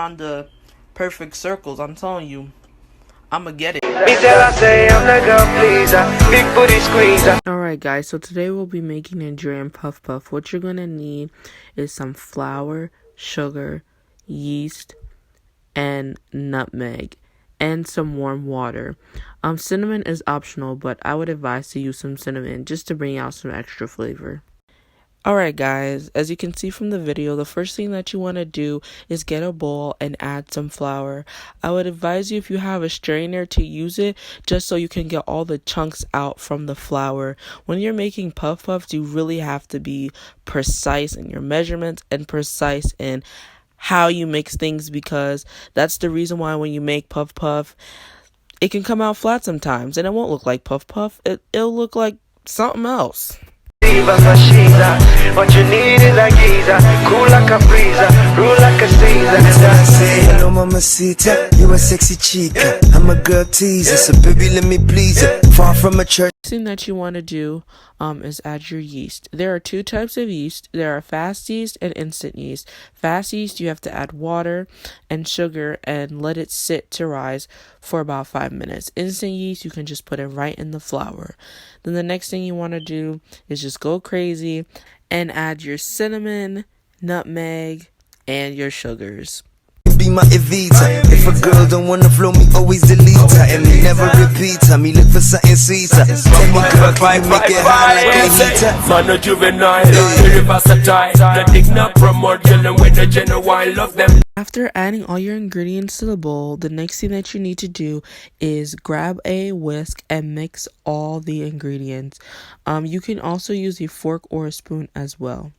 on the perfect circles. I'm telling you, I'ma get it. Alright guys, so today we'll be making Nigerian puff puff. What you're gonna need is some flour, sugar, yeast, and nutmeg, and some warm water. Cinnamon is optional, but I would advise to use some cinnamon just to bring out some extra flavor. Alright guys, as you can see from the video, the first thing that you want to do is get a bowl and add some flour. I would advise you, if you have a strainer, to use it just so you can get all the chunks out from the flour. When you're making puff puffs, you really have to be precise in your measurements and precise in how you mix things, because that's the reason why when you make puff puff, it can come out flat sometimes and it won't look like puff puff. It'll look like something else. What you need is a geezer, cool like a breezer, rule like a Caesar. That's what I say. Hello, mamacita, you a sexy chica. I'm a girl teaser, so baby, let me please her. Far from a church. The thing that you want to do is add your yeast. There are two types of yeast. There are fast yeast and instant yeast. Fast yeast, you have to add water and sugar and let it sit to rise for about 5 minutes. Instant yeast, you can just put it right in the flour. Then the next thing you want to do is just go crazy and add your cinnamon, nutmeg, and your sugars. Be my Evita. If a girl don't wanna flow me, always delete her. And me never repeat her. Me look for something sweeter. Tell me girl, can you make it hard like a heater? Man, no juvenile, very versatile. The digna promote, dealing with the genuine, love them. After adding all your ingredients to the bowl, the next thing that you need to do is grab a whisk and mix all the ingredients. You can also use a fork or a spoon as well.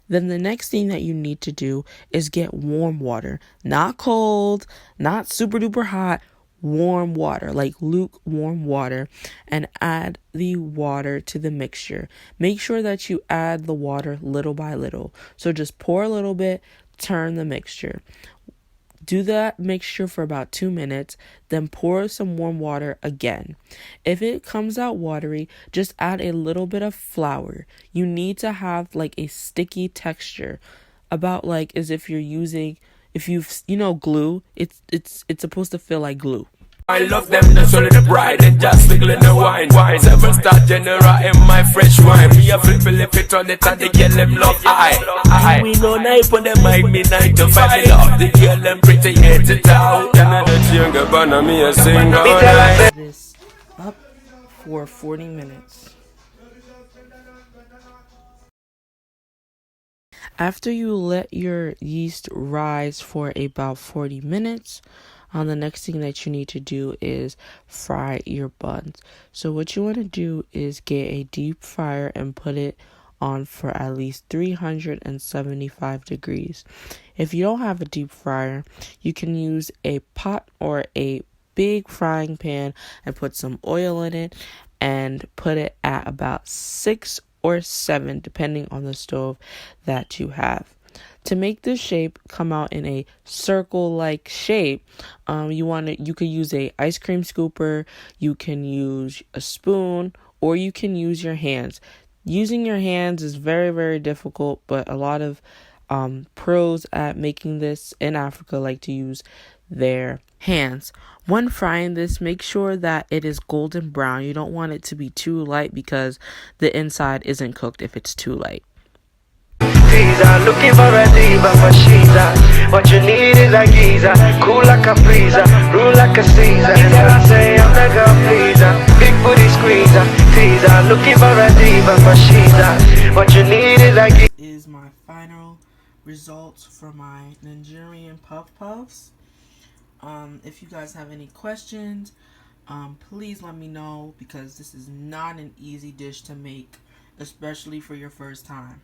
Then the next thing that you need to do is get warm water, not cold, not super duper hot, warm water, like lukewarm water, and add the water to the mixture. Make sure that you add the water little by little. So just pour a little bit, turn the mixture. Do that mixture for about 2 minutes, then pour some warm water again. If it comes out watery, just add a little bit of flour. You need to have like a sticky texture, about like as if you're using, glue. It's supposed to feel like glue. I love them, the solid the bride and just wiggling the wine. Seven star general in my fresh wine. Me a flip it on it and the girl them love I. We know knife on them mind me 9 to 5. Love the girl them pretty head to toe. Me a sing this up for 40 minutes. After you let your yeast rise for about 40 minutes, the next thing that you need to do is fry your buns. So what you want to do is get a deep fryer and put it on for at least 375 degrees. If you don't have a deep fryer, you can use a pot or a big frying pan and put some oil in it and put it at about 6 or 7, depending on the stove that you have. To make this shape come out in a circle-like shape, you could use a ice cream scooper, you can use a spoon, or you can use your hands. Using your hands is very, very difficult, but a lot of pros at making this in Africa like to use their hands. When frying this, make sure that it is golden brown. You don't want it to be too light because the inside isn't cooked if it's too light. Looking for a diva, but she's what you need is a geezer, cool like a freezer, rule like a Caesar. I say I'm the girl pleaser, big booty squeezer, teaser. Looking for a diva, but she's what you need is a geezer. Is my final results for my Nigerian puff puffs. If you guys have any questions, please let me know, because this is not an easy dish to make, especially for your first time.